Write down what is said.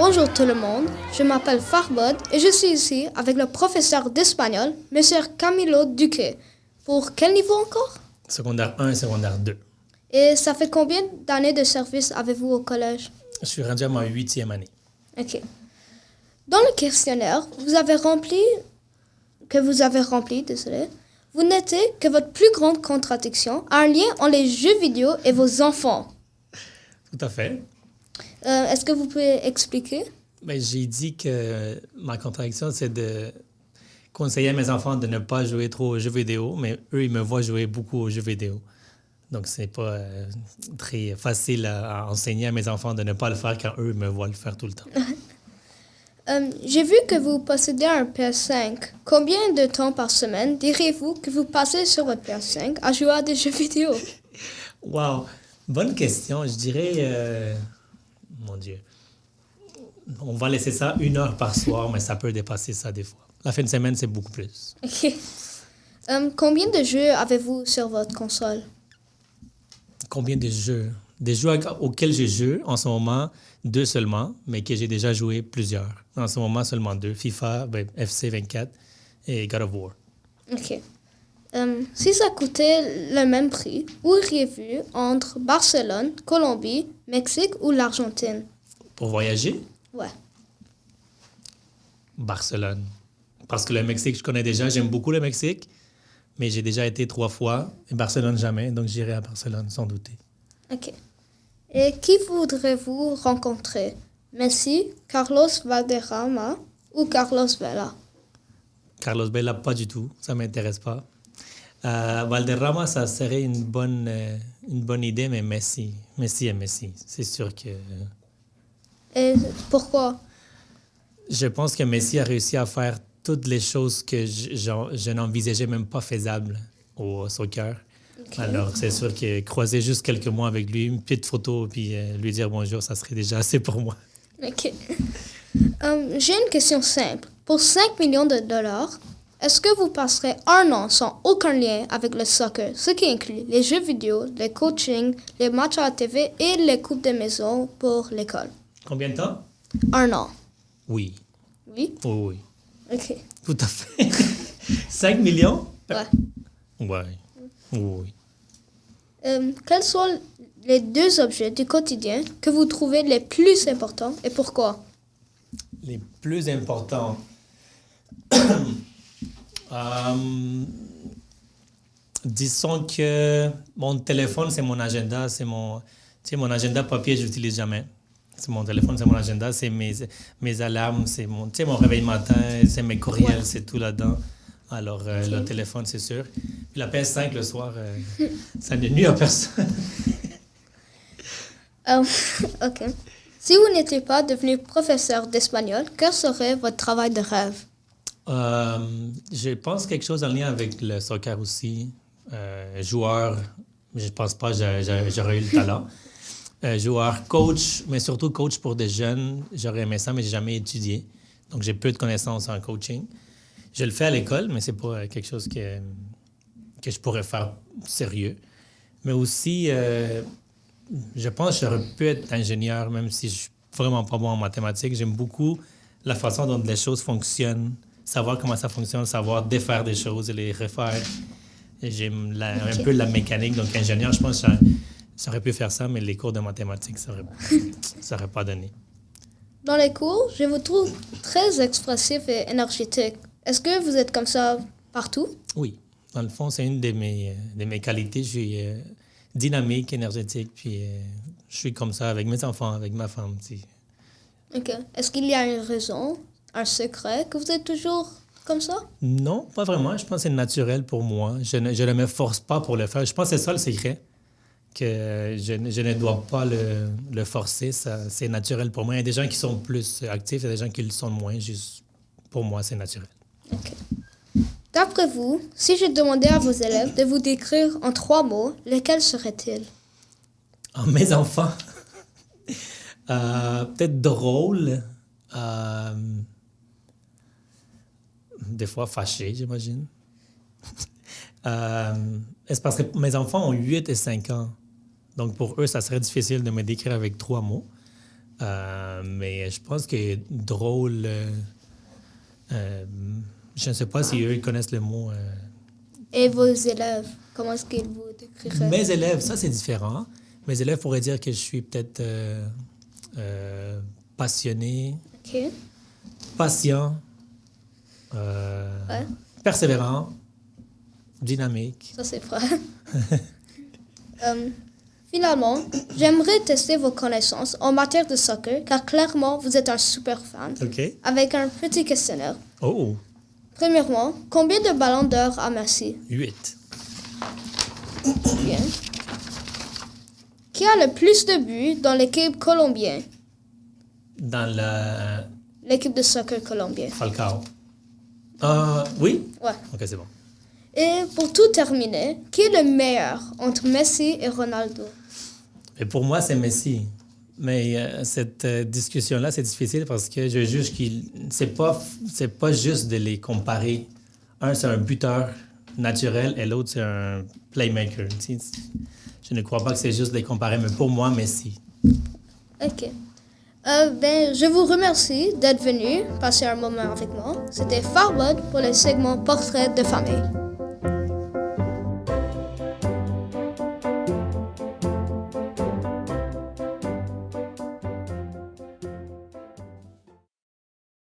Bonjour tout le monde, je m'appelle Farbod et je suis ici avec le professeur d'espagnol, M. Camilo Duque. Pour quel niveau encore? Secondaire 1 et secondaire 2. Et ça fait combien d'années de service avez-vous au collège? Je suis rendu à ma 8e année. Ok. Dans le questionnaire, vous avez rempli, vous notez que votre plus grande contradiction a un lien entre les jeux vidéo et vos enfants. Tout à fait. Est-ce que vous pouvez expliquer? J'ai dit que ma contradiction, c'est de conseiller à mes enfants de ne pas jouer trop aux jeux vidéo, mais eux, ils me voient jouer beaucoup aux jeux vidéo. Donc, c'est pas très facile à enseigner à mes enfants de ne pas le faire quand eux me voient le faire tout le temps. J'ai vu que vous possédez un PS5. Combien de temps par semaine diriez-vous que vous passez sur votre PS5 à jouer à des jeux vidéo? Wow! Bonne question. Je dirais... mon Dieu. On va laisser ça 1 heure par soir, mais ça peut dépasser ça des fois. La fin de semaine, c'est beaucoup plus. Ok. Combien de jeux avez-vous sur votre console? Combien de jeux? Des jeux auxquels je joue en ce moment, 2 seulement, mais que j'ai déjà joué plusieurs. En ce moment, seulement 2. FIFA, FC 24 et God of War. Ok. Si ça coûtait le même prix, où iriez-vous entre Barcelone, Colombie, Mexique ou l'Argentine? Pour voyager? Ouais. Barcelone. Parce que le Mexique, je connais déjà. J'aime beaucoup le Mexique, mais j'ai déjà été 3 fois. Et Barcelone, jamais. Donc, j'irai à Barcelone, sans douter. Ok. Et qui voudrez-vous rencontrer? Messi, Carlos Valderrama ou Carlos Vela? Carlos Vela, pas du tout. Ça ne m'intéresse pas. Valderrama, ça serait une bonne idée, mais Messi. Messi est Messi. C'est sûr que... Et pourquoi? Je pense que Messi a réussi à faire toutes les choses que je n'envisageais même pas faisables au soccer. Okay. Alors, c'est sûr que croiser juste quelques mois avec lui, une petite photo, puis lui dire bonjour, ça serait déjà assez pour moi. OK. J'ai une question simple. Pour 5 millions de dollars, est-ce que vous passerez 1 an sans aucun lien avec le soccer, ce qui inclut les jeux vidéo, les coachings, les matchs à la TV et les coupes de maison pour l'école? Combien de temps? 1 an. Oui. Oui? Oh, oui. OK. Tout à fait. 5 millions? Ouais. Ouais. Oui. Quels sont les 2 objets du quotidien que vous trouvez les plus importants et pourquoi? Les plus importants? Disons que mon téléphone, c'est mon agenda. C'est mon agenda papier, je l'utilise jamais. C'est mon téléphone, c'est mon agenda. C'est mes alarmes, c'est mon réveil matin, c'est mes courriels, ouais. C'est tout là-dedans. Alors, okay. Le téléphone, c'est sûr. Puis la PS5, le soir, ça ne nuit à personne. OK. Si vous n'étiez pas devenu professeur d'espagnol, quel serait votre travail de rêve? Je pense quelque chose en lien avec le soccer aussi. Joueur, je pense pas que j'aurais eu le talent. Joueur, coach, mais surtout coach pour des jeunes. J'aurais aimé ça, mais j'ai jamais étudié. Donc, j'ai peu de connaissances en coaching. Je le fais à l'école, mais c'est pas quelque chose que je pourrais faire sérieux. Mais aussi, je pense que j'aurais pu être ingénieur, même si je suis vraiment pas bon en mathématiques. J'aime beaucoup la façon dont les choses fonctionnent, savoir comment ça fonctionne, savoir défaire des choses et les refaire. Et j'aime un peu la mécanique. Donc, ingénieur, je pense que j'aurais pu faire ça, mais les cours de mathématiques, ça aurait pas donné. Dans les cours, je vous trouve très expressif et énergétique. Est-ce que vous êtes comme ça partout? Oui. Dans le fond, c'est une de mes qualités. Je suis dynamique, énergétique, puis je suis comme ça avec mes enfants, avec ma femme. OK. Est-ce qu'il y a une raison, un secret, que vous êtes toujours comme ça? Non, pas vraiment. Je pense que c'est naturel pour moi. Je ne me force pas pour le faire. Je pense que c'est ça le secret, que je ne dois pas le forcer. Ça, c'est naturel pour moi. Il y a des gens qui sont plus actifs, il y a des gens qui le sont moins. Juste pour moi, c'est naturel. OK. D'après vous, si je demandais à vos élèves de vous décrire en 3 mots, lesquels seraient-ils? Mes enfants? Peut-être drôle. Des fois fâché, j'imagine. C'est parce que mes enfants ont 8 et 5 ans. Donc, pour eux, ça serait difficile de me décrire avec 3 mots. Mais je pense que drôle, je ne sais pas si eux ils connaissent le mot. Et vos élèves, comment est-ce qu'ils vous décriraient? Mes élèves, ça c'est différent. Mes élèves pourraient dire que je suis peut-être passionné, OK. patient, Ouais, persévérant, dynamique. ça c'est vrai. Finalement, j'aimerais tester vos connaissances en matière de soccer, car clairement, vous êtes un super fan, OK. avec un petit questionnaire. Oh, Premièrement, combien de ballons d'or a Messi? 8. Bien. Qui a le plus de buts dans l'équipe colombienne? Dans le L'équipe de soccer colombienne. Falcao. Oui? Ouais. OK, c'est bon. Et pour tout terminer, qui est le meilleur entre Messi et Ronaldo? Et pour moi, c'est Messi. Mais cette discussion-là, c'est difficile parce que je juge qu'il c'est pas juste de les comparer. Un, c'est un buteur naturel et l'autre, c'est un playmaker. Tu sais, je ne crois pas que c'est juste de les comparer, mais pour moi, Messi. OK. Je vous remercie d'être venu passer un moment avec moi. C'était Farbod pour le segment Portrait de famille.